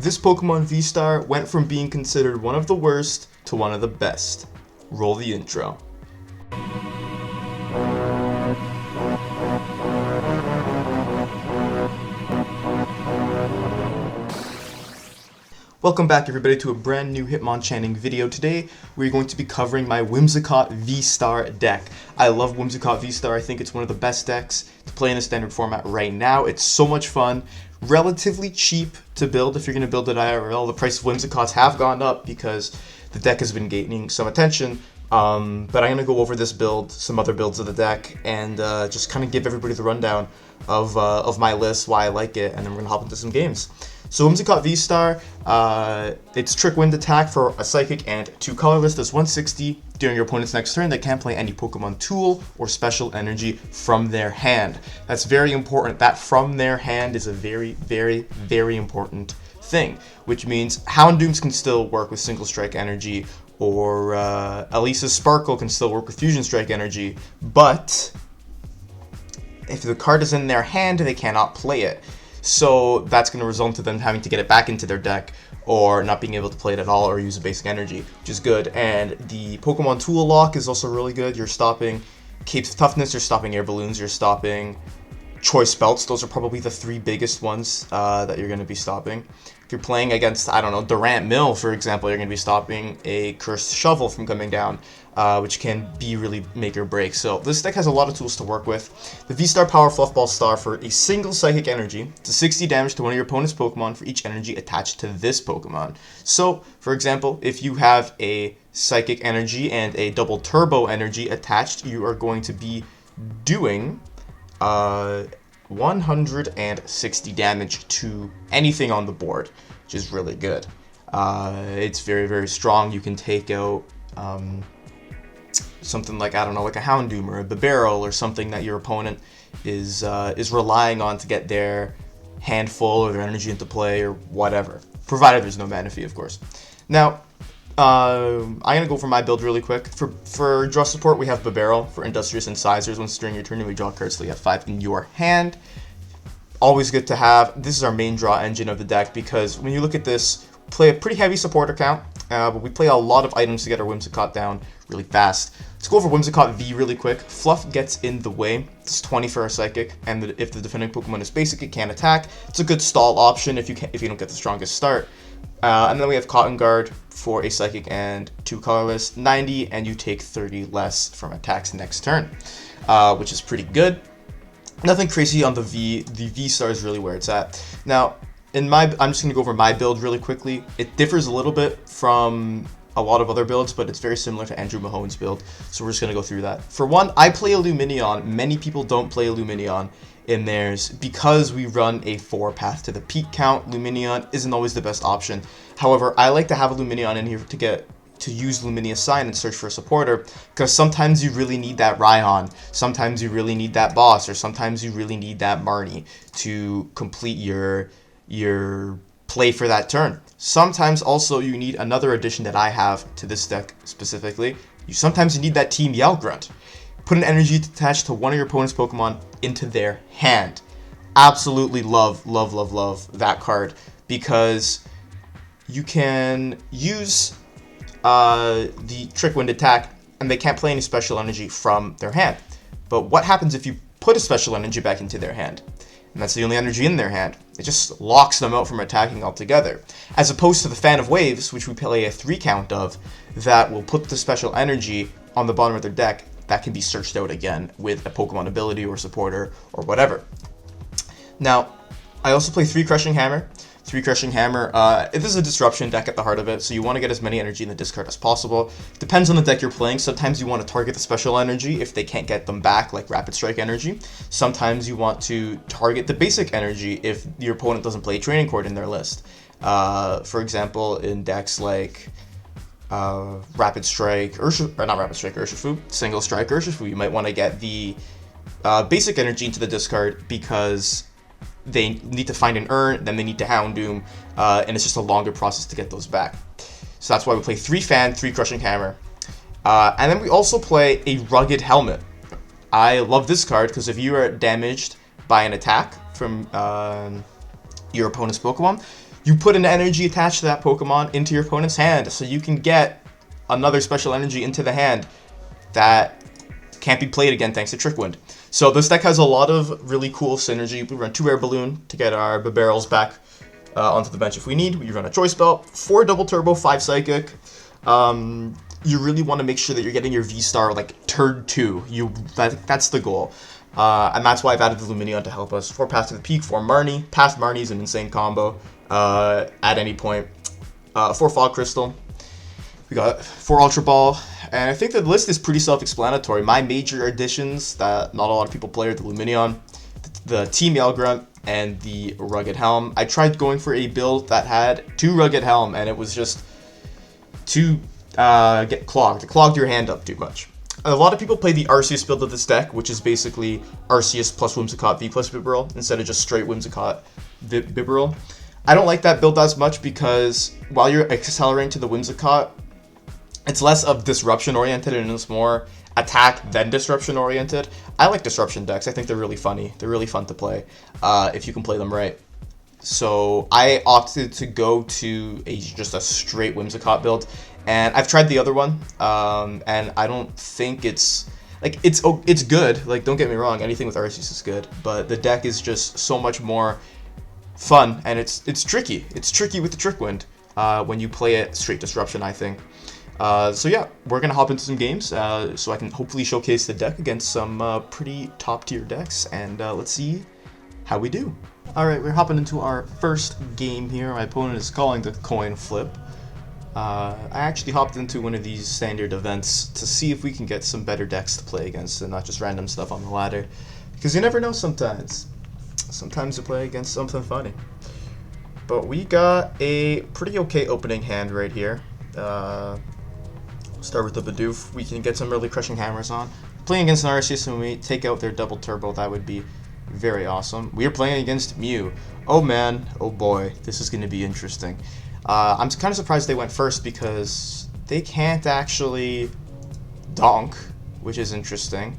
This Pokemon V-Star went from being considered one of the worst to one of the best. Roll the intro. Welcome back everybody to a brand new Hitmonchanning video. Today we're going to be covering my Whimsicott V-Star deck. I love Whimsicott V-Star. I think it's one of the best decks to play in the standard format right now. It's so much fun, relatively cheap to build if you're going to build it IRL. The price of Whimsicotts have gone up because the deck has been gaining some attention. But I'm going to go over this build, some other builds of the deck, and just kind of give everybody the rundown of my list, why I like it, and then we're going to hop into some games. So Whimsicott V-Star, it's Trick Wind attack for a Psychic and 2 colorless. Does 160 during your opponent's next turn. They can't play any Pokemon tool or special energy from their hand. That's very important. That from their hand is a very, very, very important thing, which means Houndooms can still work with Single Strike energy, or Elisa's Sparkle can still work with Fusion Strike energy, but if the card is in their hand, they cannot play it. So that's going to result in them having to get it back into their deck, or not being able to play it at all, or use a basic energy, which is good. And the Pokemon Tool Lock is also really good. You're stopping Cape's Toughness, you're stopping Air Balloons, you're stopping Choice Belts. Those are probably the 3 biggest ones that you're going to be stopping. If you're playing against, I don't know, Durant Mill, for example, you're going to be stopping a Cursed Shovel from coming down, which can be really make or break. So this deck has a lot of tools to work with. The V-Star Power Fluffball Star for a single Psychic energy to 60 damage to one of your opponent's Pokemon for each energy attached to this Pokemon. So, for example, if you have a Psychic energy and a double Turbo energy attached, you are going to be doing 160 damage to anything on the board, which is really good. It's very, very strong. You can take out something like, I don't know, like a Houndoom or a Bibarel or something that your opponent is relying on to get their hand full or their energy into play or whatever, provided there's no mana fee, of course. Now, I'm going to go for my build really quick. For draw support, we have Bibarel for Industrious Incisors. Once during your turn, you may draw cards till you have 5 in your hand. Always good to have. This is our main draw engine of the deck, because when you look at this, we play a pretty heavy supporter count, but we play a lot of items to get our Whimsicott down really fast. Let's go over Whimsicott V really quick. Fluff gets in the way. It's 20 for a Psychic, and if the defending Pokemon is basic, it can't attack. It's a good stall option if you don't get the strongest start. And then we have Cotton Guard for a Psychic and 2 colorless, 90, and you take 30 less from attacks next turn, which is pretty good. Nothing crazy on the V. The V-Star is really where it's at. Now, I'm just going to go over my build really quickly. It differs a little bit from a lot of other builds, but it's very similar to Andrew Mahone's build, so we're just going to go through that. For one, I play Illuminion. Many people don't play Illuminion in theirs because we run a 4 path to the peak count. Luminion isn't always the best option. However, I like to have a Luminion in here to use Luminia Sign and search for a supporter, because sometimes you really need that Raihan, sometimes you really need that boss, or sometimes you really need that Marnie to complete your play for that turn. Sometimes also you need another addition that I have to this deck specifically. Sometimes you need that Team Yell Grunt. Put an energy attached to one of your opponent's Pokemon into their hand. Absolutely love, love, love, love that card, because you can use the Trick Wind attack and they can't play any special energy from their hand. But what happens if you put a special energy back into their hand? And that's the only energy in their hand. It just locks them out from attacking altogether. As opposed to the Fan of Waves, which we play a 3 count of, that will put the special energy on the bottom of their deck that can be searched out again with a Pokemon ability or supporter or whatever. Now, I also play 3 Crushing Hammer. 3 Crushing Hammer, this is a disruption deck at the heart of it, so you want to get as many energy in the discard as possible. Depends on the deck you're playing. Sometimes you want to target the special energy if they can't get them back, like Rapid Strike energy. Sometimes you want to target the basic energy if your opponent doesn't play a Training Cord in their list. For example, in decks like Rapid Strike, Urshifu, Single Strike Urshifu, you might want to get the basic energy into the discard because they need to find an urn, then they need to Houndoom, and it's just a longer process to get those back. So that's why we play 3 Fan, 3 Crushing Hammer. And then we also play a Rugged Helmet. I love this card because if you are damaged by an attack from your opponent's Pokemon, you put an energy attached to that Pokemon into your opponent's hand, so you can get another special energy into the hand that can't be played again thanks to Trick Wind. So this deck has a lot of really cool synergy. We run 2 Air Balloon to get our Barrels back onto the bench if we need. We run a Choice Belt, 4 Double Turbo, 5 Psychic. You really want to make sure that you're getting your V-Star like turn 2. That's the goal. And that's why I've added the Lumineon to help us. 4 Path to the Peak, 4 Marnie. Path Marnie is an insane combo at any point. 4 Fog Crystal. We got 4 Ultra Ball. And I think the list is pretty self-explanatory. My major additions that not a lot of people play are the Lumineon, the Team Yellgrunt, and the Rugged Helm. I tried going for a build that had 2 Rugged Helm, and it was just too get clogged. It clogged your hand up too much. A lot of people play the Arceus build of this deck, which is basically Arceus plus Whimsicott V plus Bibarel, instead of just straight Whimsicott Bibarel. I don't like that build as much because while you're accelerating to the Whimsicott, it's less of disruption oriented and it's more attack then disruption oriented. I like disruption decks. I think they're really funny. They're really fun to play if you can play them right. So I opted to go to just a straight Whimsicott build, and I've tried the other one, and I don't think it's good. Like, don't get me wrong, anything with Arceus is good, but the deck is just so much more fun, and it's tricky. It's tricky with the Trick Wind when you play it straight disruption, I think. So yeah, we're gonna hop into some games so I can hopefully showcase the deck against some pretty top tier decks, and let's see how we do. Alright, we're hopping into our first game here. My opponent is calling the coin flip. I actually hopped into one of these standard events to see if we can get some better decks to play against and not just random stuff on the ladder, because you never know sometimes. Sometimes you play against something funny. But we got a pretty okay opening hand right here. Start with the Bidoof. We can get some early Crushing Hammers on. Playing against an Arceus, and we take out their Double Turbo, that would be very awesome. We are playing against Mew. Oh man, oh boy, this is going to be interesting. I'm kind of surprised they went first because they can't actually donk, which is interesting.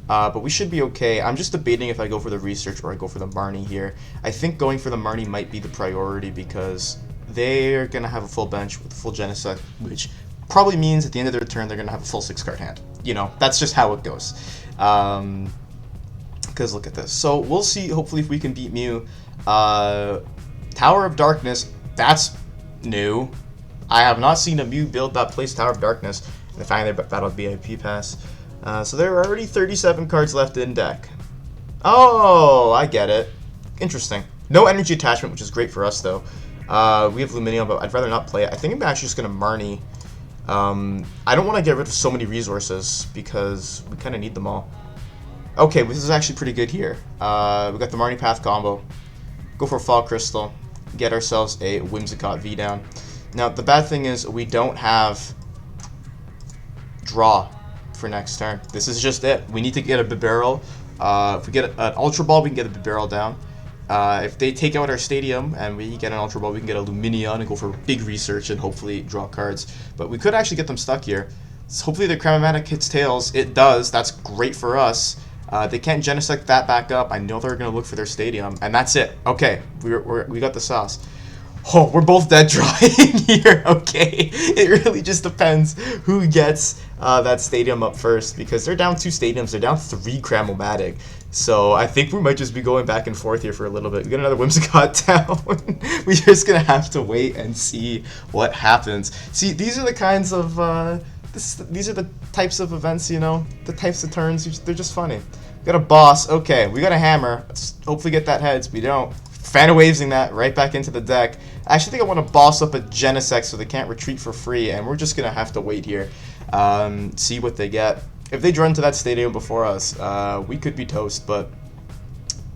But we should be okay. I'm just debating if I go for the Research or I go for the Marnie here. I think going for the Marnie might be the priority because they're going to have a full bench with full Genesect, which probably means at the end of their turn they're going to have a full 6-card hand. You know, that's just how it goes. Because look at this. So we'll see, hopefully, if we can beat Mew. Tower of Darkness, that's new. I have not seen a Mew build that plays Tower of Darkness. And finally, they battled VIP Pass. So there are already 37 cards left in deck. Oh, I get it. Interesting. No energy attachment, which is great for us, though. We have Lumineon, but I'd rather not play it. I think I'm actually just going to Marnie. I don't want to get rid of so many resources because we kind of need them all. Okay, this is actually pretty good here. We got the Marnie Path combo. Go for a Fog Crystal. Get ourselves a Whimsicott V down. Now, the bad thing is we don't have draw for next turn. This is just it. We need to get a Bibarel. If we get an Ultra Ball, we can get a Bibarel down. If they take out our Stadium and we get an Ultra Ball, we can get a Lumineon and go for big Research and hopefully draw cards. But we could actually get them stuck here. So hopefully the Cramomatic hits Tails. It does. That's great for us. They can't Genesect that back up. I know they're going to look for their Stadium. And that's it. Okay, we got the sauce. Oh, we're both dead drawing here. Okay, it really just depends who gets that Stadium up first, because they're down 2 Stadiums. They're down 3 Cramomatic. So I think we might just be going back and forth here for a little bit. We got another Whimsicott down. We're just going to have to wait and see what happens. See, these are the kinds of... these are the types of events, you know, the types of turns. They're just funny. We got a boss. Okay, we got a hammer. Let's hopefully get that heads. We don't. Fan waving that right back into the deck. I actually think I want to boss up a Genesect so they can't retreat for free, and we're just going to have to wait here. See what they get. If they run to that Stadium before us, we could be toast, but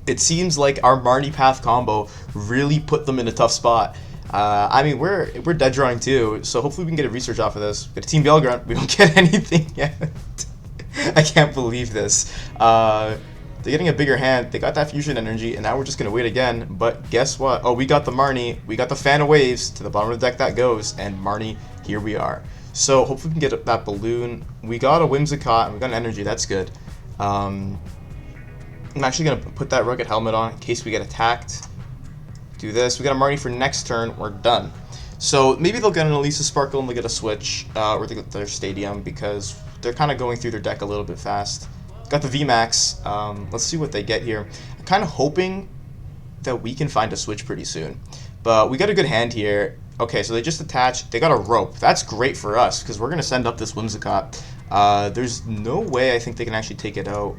it seems like our Marnie Path combo really put them in a tough spot. I mean, we're dead drawing too, so hopefully we can get a Research off of this. We got a Team Yellgrunt. We don't get anything yet. I can't believe this. They're getting a bigger hand. They got that Fusion Energy, and now we're just going to wait again. But guess what? Oh, we got the Marnie. We got the Fan of Waves. To the bottom of the deck that goes, and Marnie, here we are. So hopefully we can get that Balloon. We got a Whimsicott, and we got an Energy. That's good. I'm actually going to put that Rugged Helmet on in case we get attacked. Do this. We got a Marnie for next turn. We're done. So maybe they'll get an Elisa Sparkle and they'll get a switch, or they get their Stadium, because they're kind of going through their deck a little bit fast. Got the VMAX. Let's see what they get here. I'm kind of hoping that we can find a switch pretty soon. But we got a good hand here. Okay, so they just attached. They got a rope. That's great for us, because we're going to send up this Whimsicott. There's no way I think they can actually take it out.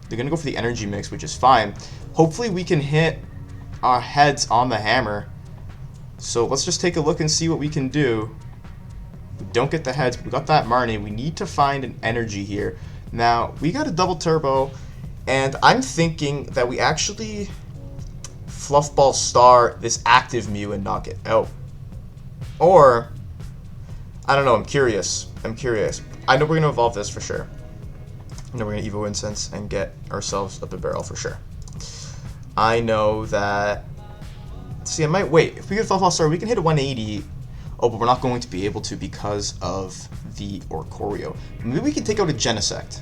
They're going to go for the energy mix, which is fine. Hopefully we can hit our heads on the hammer. So let's just take a look and see what we can do. We don't get the heads, but we got that Marnie. We need to find an energy here. Now, we got a double turbo, and I'm thinking that we actually Fluffball Star this active Mew and knock it out. Or, I don't know, I'm curious. I know we're going to evolve this for sure. I know we're going to Evo Incense and get ourselves up a barrel for sure. I know that... See, I might wait. If we get Fluffball Star, we can hit a 180. Oh, but we're not going to be able to because of the Oricorio. Maybe we can take out a Genesect.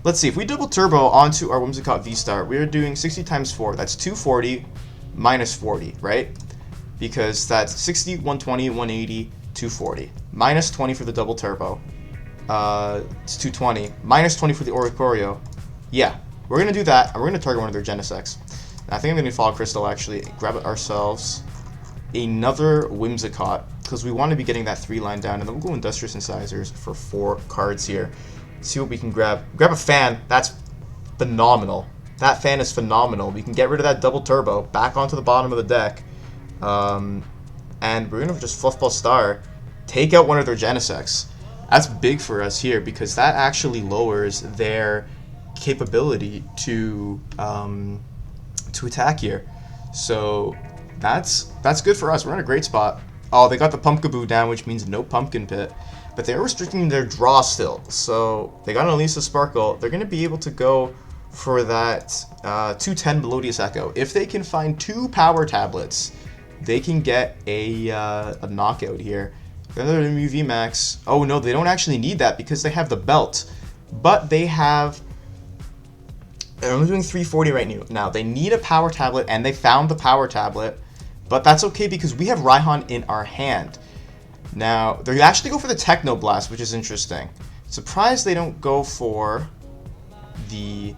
Let's see. If we double turbo onto our Whimsicott VSTAR, we are doing 60 times 4. That's 240 minus 40, right? Because that's 60, 120, 180, 240. Minus 20 for the double turbo. It's 220. Minus 20 for the Oricorio. Yeah, we're going to do that, and we're going to target one of their Genesects. I think I'm going to Fall Crystal, actually. Grab ourselves another Whimsicott, because we want to be getting that 3-line down. And then we'll go Industrious Incisors for 4 cards here. See what we can grab. Grab a fan. That's phenomenal. That fan is phenomenal. We can get rid of that double turbo, back onto the bottom of the deck. And we're going to just Fluffball Star, take out one of their Genesects. That's big for us here, because that actually lowers their capability to attack here. So that's good for us. We're in a great spot. Oh, they got the Pumpkaboo down, which means no Pumpkin Pit. But they are restricting their draw still. So they got an Elisa Sparkle. They're going to be able to go for that 210 Melodious Echo. If they can find 2 Power Tablets, they can get a knockout here. Another Mew VMAX. Oh no, they don't actually need that because they have the belt. But they have... They're only doing 340 right now. They need a Power Tablet, and they found the Power Tablet. But that's okay because we have Raihan in our hand. Now, they actually go for the Techno Blast, which is interesting. Surprised they don't go for the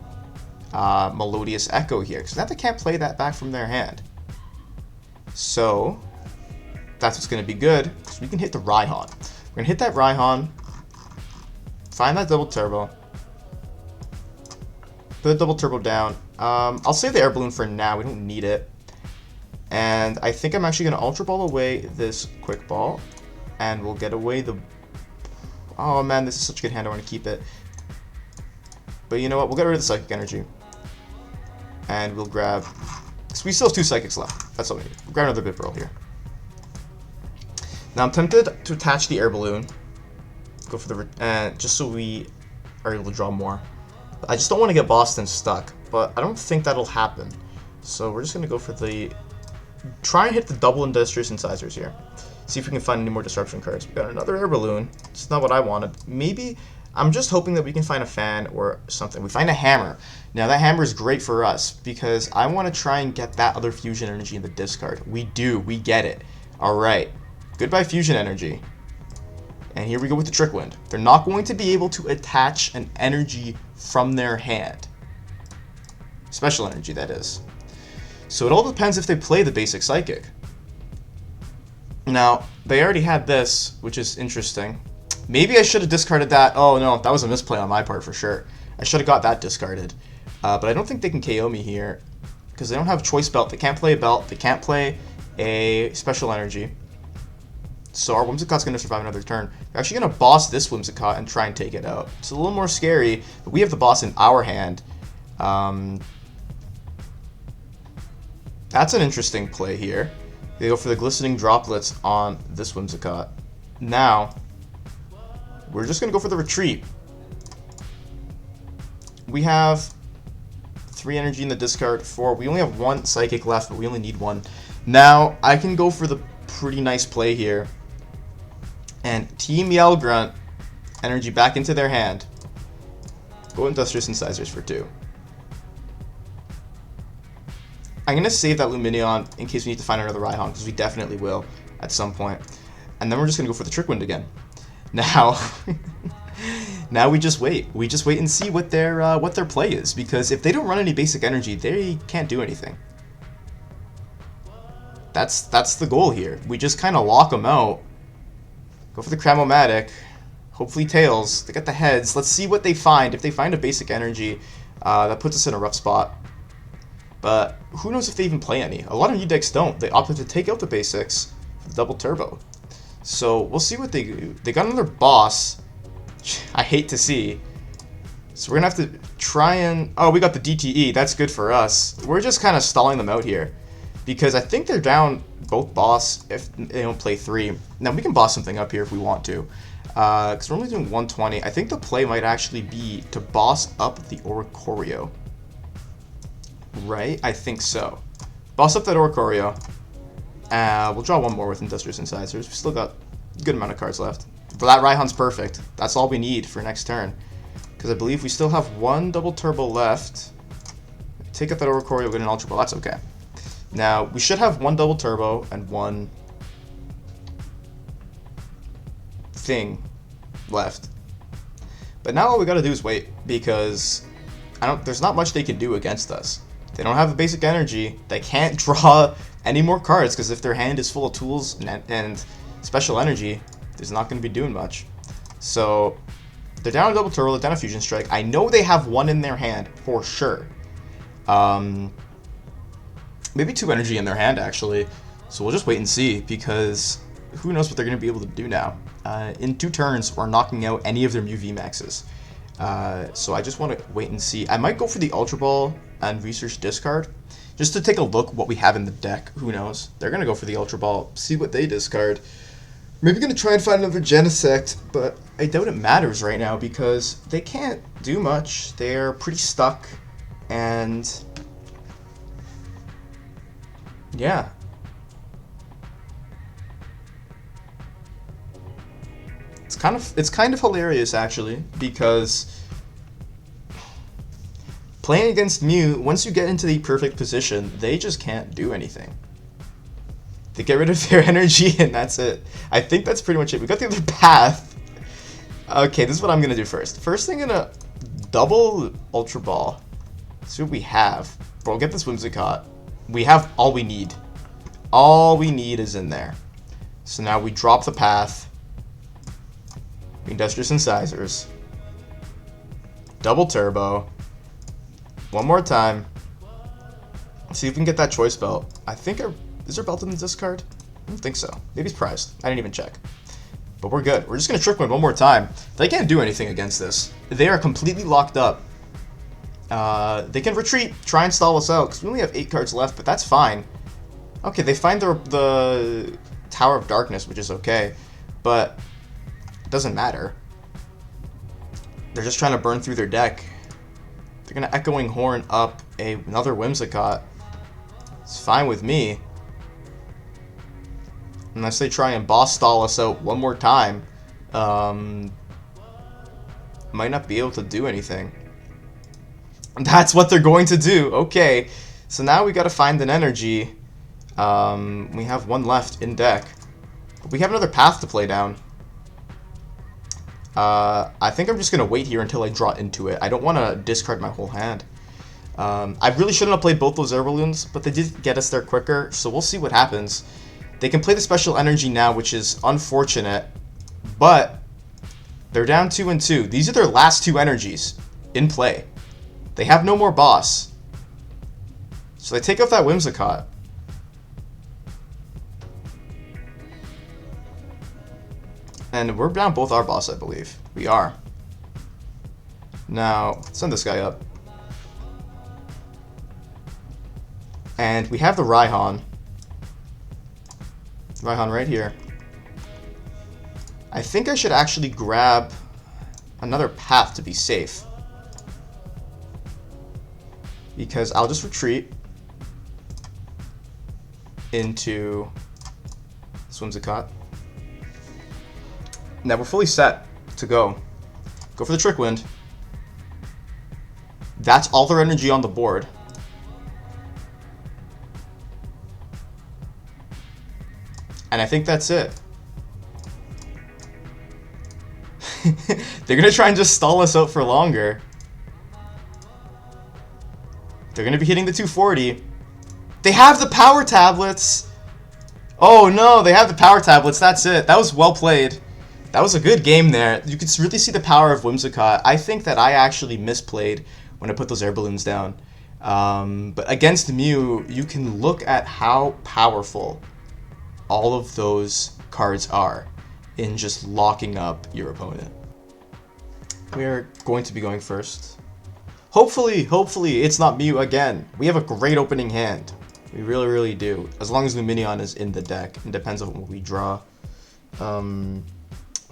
Melodious Echo here, because now they can't play that back from their hand. So, that's what's going to be good, because we can hit the Raihan. We're going to hit that Raihan, find that double turbo, put the double turbo down. I'll save the Air Balloon for now, we don't need it. And I think I'm actually going to Ultra Ball away this Quick Ball, and we'll get away the... Oh man, this is such a good hand, I want to keep it. But you know what, we'll get rid of the Psychic Energy. And we'll grab... So we still have 2 Psychics left, that's all we need. We'll grab another Bibarel here. Now I'm tempted to attach the Air Balloon. Go for the... just so we are able to draw more. But I just don't want to get Boston stuck, but I don't think that'll happen. So we're just going to go for the... Try and hit the double Industrious Incisors here. See if we can find any more Disruption cards. We got another Air Balloon. It's not what I wanted. Maybe... I'm just hoping that we can find a fan or something. We find a hammer. Now that hammer is great for us because I want to try and get that other Fusion Energy in the discard. We do. We get it. Alright. Goodbye Fusion Energy. And here we go with the Trick Wind. They're not going to be able to attach an energy from their hand. Special energy, that is. So it all depends if they play the basic Psychic. Now, they already had this, which is interesting. Maybe I should have discarded that. Oh no, that was a misplay on my part for sure. I should have got that discarded. But I don't think they can KO me here because they don't have Choice Belt. They can't play a Belt. They can't play a Special Energy. So our Whimsicott's going to survive another turn. They're actually going to boss this Whimsicott and try and take it out. It's a little more scary, but we have the boss in our hand. That's an interesting play here. They go for the Glistening Droplets on this Whimsicott. Now, we're just going to go for the Retreat. We have 3 energy in the discard, 4. We only have 1 Psychic left, but we only need 1. Now, I can go for the pretty nice play here. And Team Yell Grunt, energy back into their hand. Go Industrious Incisors for 2. I'm going to save that Lumineon in case we need to find another Rhyhorn, because we definitely will at some point. And then we're just going to go for the Trick Wind again. Now, now we just wait. We just wait and see what their play is, because if they don't run any basic energy, they can't do anything. That's the goal here. We just kind of lock them out. Go for the Cramomatic. Hopefully Tails. They got the heads. Let's see what they find. If they find a basic energy, that puts us in a rough spot. But who knows if they even play any. A lot of new decks don't. They opted to take out the basics for the double turbo. So we'll see what they do. They got another boss. I hate to see. So we're going to have to try and... Oh, we got the DTE. That's good for us. We're just kind of stalling them out here. Because I think they're down both boss if they don't play 3. Now, we can boss something up here if we want to. Because we're only doing 120. I think the play might actually be to boss up the Oricorio. Right? I think so. Boss up that Oricorio. We'll draw one more with Industrious Incisors. We've still got a good amount of cards left. But that Rhyhorn's perfect. That's all we need for next turn. Because I believe we still have one double turbo left. Take out that Oricorio, get an Ultra Ball. That's okay. Now, we should have one double turbo and one thing left. But now all we gotta do is wait, because there's not much they can do against us. They don't have the basic energy. They can't draw any more cards, because if their hand is full of tools and special energy, there's not going to be doing much. So, they're down a double turbo, they're down a fusion strike. I know they have one in their hand, for sure. Maybe 2 energy in their hand, actually. So we'll just wait and see, because who knows what they're going to be able to do now. In 2 turns, we're knocking out any of their Mew VMAXs. So I just want to wait and see. I might go for the Ultra Ball and research discard, just to take a look what we have in the deck. Who knows? They're going to go for the Ultra Ball, see what they discard. Maybe going to try and find another Genesect, but I doubt it matters right now, because they can't do much. They're pretty stuck, and... yeah. It's kind of hilarious, actually, because playing against Mew, once you get into the perfect position, they just can't do anything. They get rid of their energy, and that's it. I think that's pretty much it. We got the other path. Okay, this is what I'm gonna do first. First thing, gonna double Ultra Ball. See what we have. Bro, get this Whimsicott. We have all we need. All we need is in there. So now we drop the path. Industrious Incisors. Double turbo. One more time. See if we can get that choice belt. I think is there belt in the discard? I don't think so. Maybe it's prized. I didn't even check. But we're good. We're just going to Trick Wind one more time. They can't do anything against this. They are completely locked up. They can retreat, try and stall us out, because we only have 8 cards left, but that's fine. Okay, they find the Tower of Darkness, which is okay, but it doesn't matter. They're just trying to burn through their deck. They're going to Echoing Horn up another Whimsicott. It's fine with me. Unless they try and boss stall us out one more time. Might not be able to do anything. That's what they're going to do. Okay. So now we got to find an energy. We have one left in deck. But we have another path to play down. I think I'm just going to wait here until I draw into it. I don't want to discard my whole hand. I really shouldn't have played both those Air Balloons, but they did get us there quicker, so we'll see what happens. They can play the special energy now, which is unfortunate, but they're down 2 and 2. These are their last 2 energies in play. They have no more boss. So they take off that Whimsicott. And we're down both our boss, I believe. We are. Now, send this guy up. And we have the Rhyhorn. Rhyhorn right here. I think I should actually grab another path to be safe. Because I'll just retreat into Whimsicott. Now we're fully set to go. Go for the Trick Wind. That's all their energy on the board. And I think that's it. They're gonna try and just stall us out for longer. They're gonna be hitting the 240. They have the power tablets! Oh no, they have the power tablets, that's it. That was well played. That was a good game there. You could really see the power of Whimsicott. I think that I actually misplayed when I put those air balloons down. But against Mew, you can look at how powerful all of those cards are in just locking up your opponent. We are going to be going first. Hopefully it's not Mew again. We have a great opening hand. We really, really do. As long as Lumineon is in the deck. It depends on what we draw.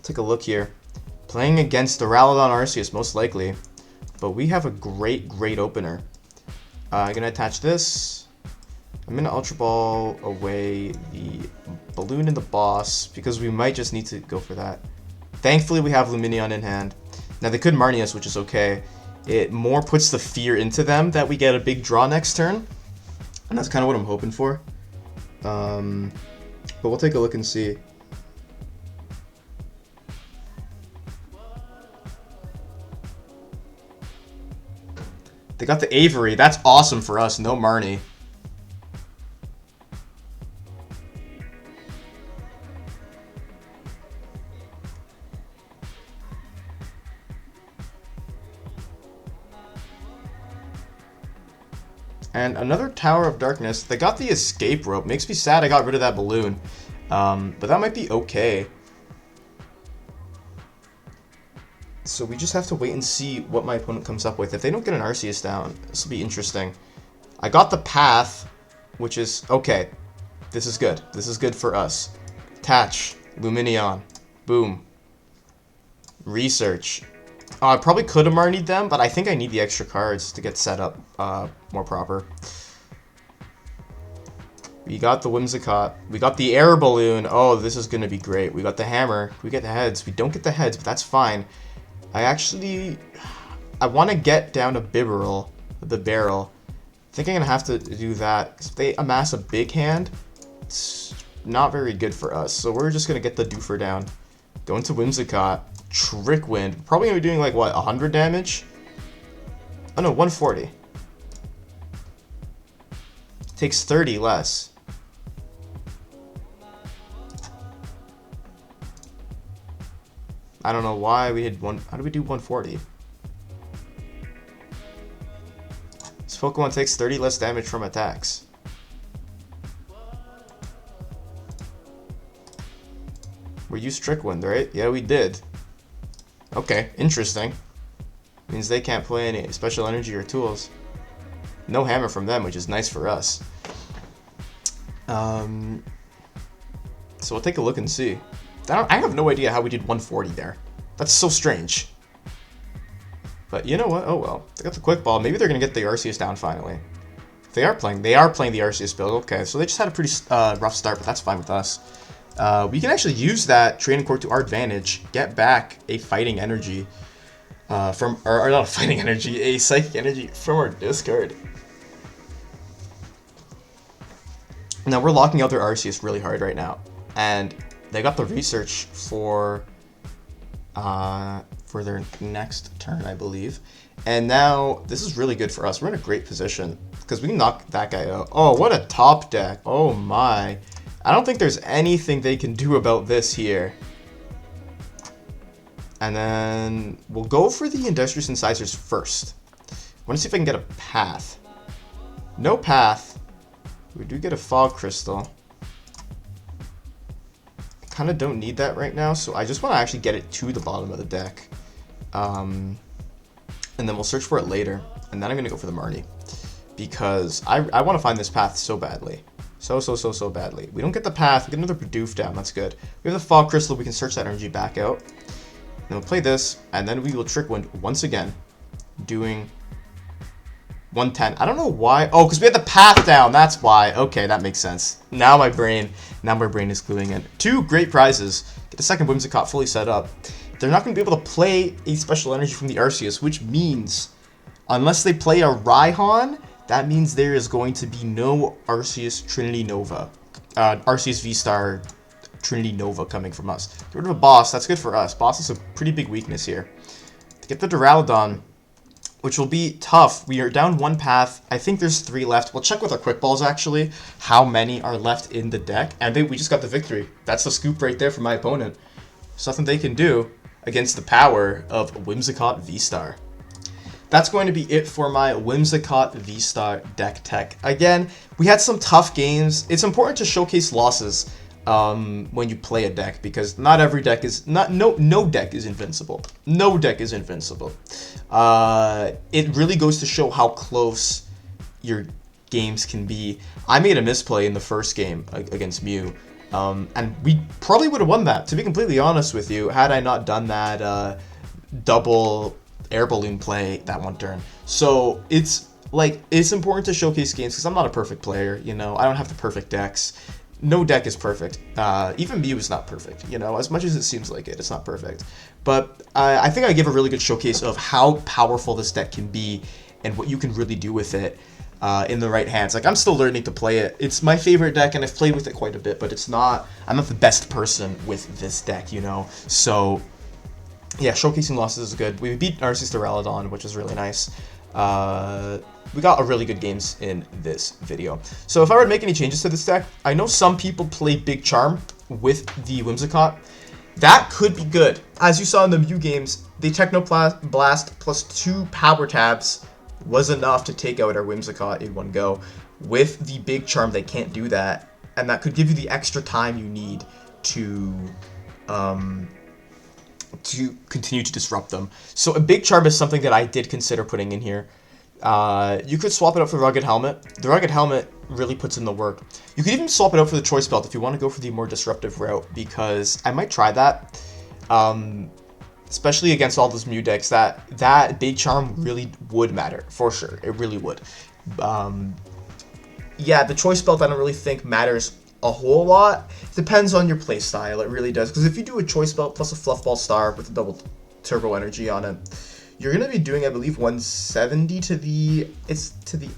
Take a look here. Playing against Duraludon Arceus, most likely. But we have a great, great opener. I'm going to attach this. I'm going to Ultra Ball away the balloon and the boss, because we might just need to go for that. Thankfully, we have Lumineon in hand. Now, they could Marnie us, which is okay. It more puts the fear into them that we get a big draw next turn. And that's kind of what I'm hoping for. But we'll take a look and see. They got the Avery. That's awesome for us. No Marnie. And another Tower of Darkness. They got the escape rope. Makes me sad I got rid of that balloon. But that might be okay. So we just have to wait and see what my opponent comes up with. If they don't get an Arceus down, this will be interesting. I got the Path, which is okay. This is good. This is good for us. Attach. Lumineon. Boom. Research. Oh, I probably could have Marnied them, but I think I need the extra cards to get set up more proper. We got the Whimsicott. We got the air balloon. Oh, this is going to be great. We got the hammer. We get the heads. We don't get the heads, but that's fine. I want to get down to Bibarel, the barrel. I think I'm going to have to do that. If they amass a big hand, it's not very good for us. So we're just going to get the doofer down. Go into Whimsicott. Trick Wind. Probably going to be doing like, what, 100 damage? Oh no, 140. Takes 30 less. I don't know why we had one. How do we do 140? This Pokemon takes 30 less damage from attacks. We used Trick Wind, right? Yeah, we did. Okay, interesting. Means they can't play any special energy or tools. No hammer from them, which is nice for us. So we'll take a look and see. I have no idea how we did 140 there. That's so strange. But you know what? Oh well. They got the Quick Ball. Maybe they're going to get the Arceus down finally. They are playing the Arceus build. Okay, so they just had a pretty rough start, but that's fine with us. We can actually use that Training Court to our advantage. Get back a Fighting Energy from... Or not a Fighting Energy. A Psychic Energy from our discard. Now, we're locking out their Arceus really hard right now. And... they got the research for their next turn, I believe. And now, this is really good for us. We're in a great position, because we can knock that guy out. Oh, what a top deck. Oh my. I don't think there's anything they can do about this here. And then, we'll go for the Industrious Incisors first. I want to see if I can get a Path. No Path. We do get a Fog Crystal. Kind of don't need that right now, so I just want to actually get it to the bottom of the deck. And then we'll search for it later, and then I'm going to go for the Marnie. Because I want to find this Path so badly. So badly. We don't get the Path, we get another Bidoof down, that's good. We have the Fog Crystal, we can search that energy back out. Then we'll play this, and then we will Trick Wind once again, doing 110. I don't know why. Oh, because we had the Path down. That's why. Okay, that makes sense. Now my brain is cluing in. Two great prizes. Get the second Whimsicott fully set up. They're not going to be able to play a special energy from the Arceus, which means, unless they play a Raihan, that means there is going to be no Arceus Trinity Nova. Arceus VSTAR Trinity Nova coming from us. Get rid of a boss. That's good for us. Boss is a pretty big weakness here. To get the Duraludon, which will be tough. We are down one path. I think there's 3 left. We'll check with our quick balls, actually, how many are left in the deck. And we just got the victory. That's the scoop right there for my opponent. There's nothing they can do against the power of Whimsicott VSTAR. That's going to be it for my Whimsicott VSTAR deck tech. Again, we had some tough games. It's important to showcase losses when you play a deck, because not every deck is no deck is invincible. No deck is invincible. It really goes to show how close your games can be. I made a misplay in the first game against Mew, and we probably would have won that, to be completely honest with you, had I not done that double air balloon play that one turn. So it's important to showcase games, because I'm not a perfect player, you know. I don't have the perfect decks. No deck is perfect. Even Mew is not perfect, you know, as much as it seems like it, it's not perfect. But I think I give a really good showcase of how powerful this deck can be and what you can really do with it in the right hands. Like, I'm still learning to play it. It's my favorite deck, and I've played with it quite a bit, but I'm not the best person with this deck, you know. So, yeah, showcasing losses is good. We beat Arceus Duraludon, which is really nice. We got a really good games in this video. So if I were to make any changes to this deck, I know some people play Big Charm with the Whimsicott. That could be good. As you saw in the Mew games, the Techno Blast plus 2 power tabs was enough to take out our Whimsicott in one go. With the Big Charm, they can't do that, and that could give you the extra time you need to continue to disrupt them. So a Big Charm is something that I did consider putting in here. You could swap it out for the Rugged Helmet. The Rugged Helmet really puts in the work. You could even swap it out for the Choice Belt if you want to go for the more disruptive route, because I might try that. Especially against all those Mew decks, that Big Charm really would matter, for sure. It really would. Yeah, the Choice Belt I don't really think matters a whole lot. It depends on your play style, it really does. Because if you do a Choice Belt plus a Fluffball Star with a double turbo energy on it, you're going to be doing, I believe, 170 to the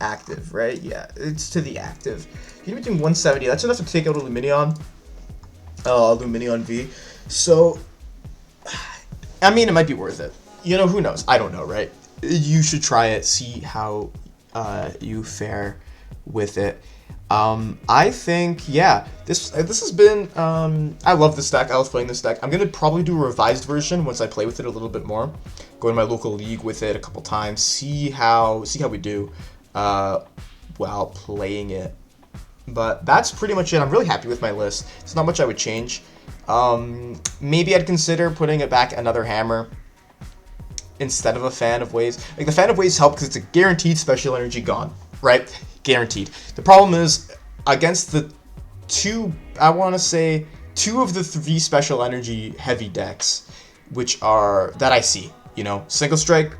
active, right? Yeah, it's to the active. You're going to be doing 170. That's enough to take out Lumineon V. So, I mean, it might be worth it. You know, who knows? I don't know, right? You should try it, see how you fare with it. I think, yeah, this has been, I love this deck. I love playing this deck. I'm going to probably do a revised version once I play with it a little bit more. Go in my local league with it a couple times, see how we do while playing it. But that's pretty much it. I'm really happy with my list. There's not much I would change. Maybe I'd consider putting it back another hammer instead of a Fan of Waves. Like, the Fan of Waves help because it's a guaranteed special energy gone, right? Guaranteed. The problem is, against the I want to say, 2 of the 3 special energy heavy decks, which are, that I see, you know, Single Strike,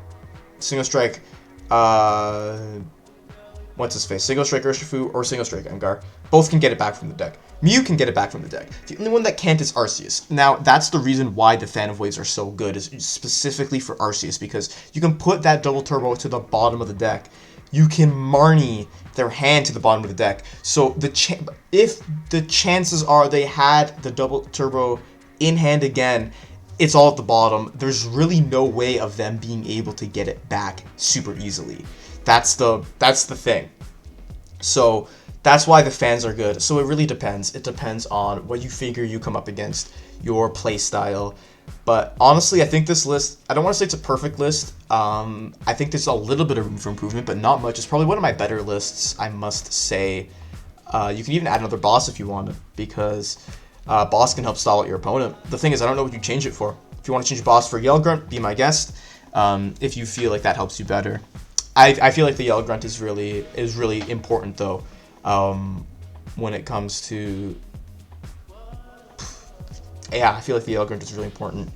what's his face, Single Strike Urshifu, or Single Strike Engar, both can get it back from the deck. Mew can get it back from the deck. The only one that can't is Arceus. Now, that's the reason why the Fan of Waves are so good, is specifically for Arceus, because you can put that double turbo to the bottom of the deck. You can Marnie their hand to the bottom of the deck. So if the chances are they had the double turbo in hand again, it's all at the bottom. There's really no way of them being able to get it back super easily. That's the thing. So that's why the fans are good. So it really depends. It depends on what you figure you come up against, your play style. But honestly, I think this list, I don't want to say it's a perfect list. I think there's a little bit of room for improvement, but not much. It's probably one of my better lists, I must say. You can even add another boss if you want to, because boss can help stall out your opponent. The thing is, I don't know what you change it for. If you want to change boss for Yell Grunt, be my guest. If you feel like that helps you better. I feel like the Yell Grunt is really important, though, when it comes to... Yeah, I feel like the Yell Grunt is really important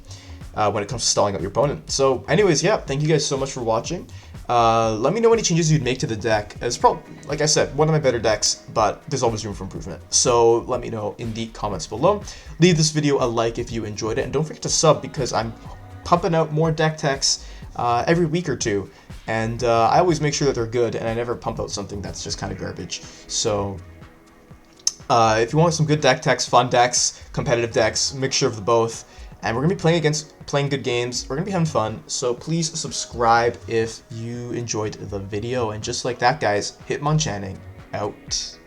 when it comes to stalling out your opponent. So, anyways, yeah, thank you guys so much for watching. Let me know any changes you'd make to the deck. It's probably, like I said, one of my better decks, but there's always room for improvement. So, let me know in the comments below. Leave this video a like if you enjoyed it, and don't forget to sub, because I'm pumping out more deck techs every week or two. And I always make sure that they're good, and I never pump out something that's just kind of garbage. So, If you want some good deck techs, fun decks, competitive decks, mixture of the both, and we're gonna be playing good games. We're gonna be having fun. So please subscribe if you enjoyed the video. And just like that, guys, Hitmonchanning out.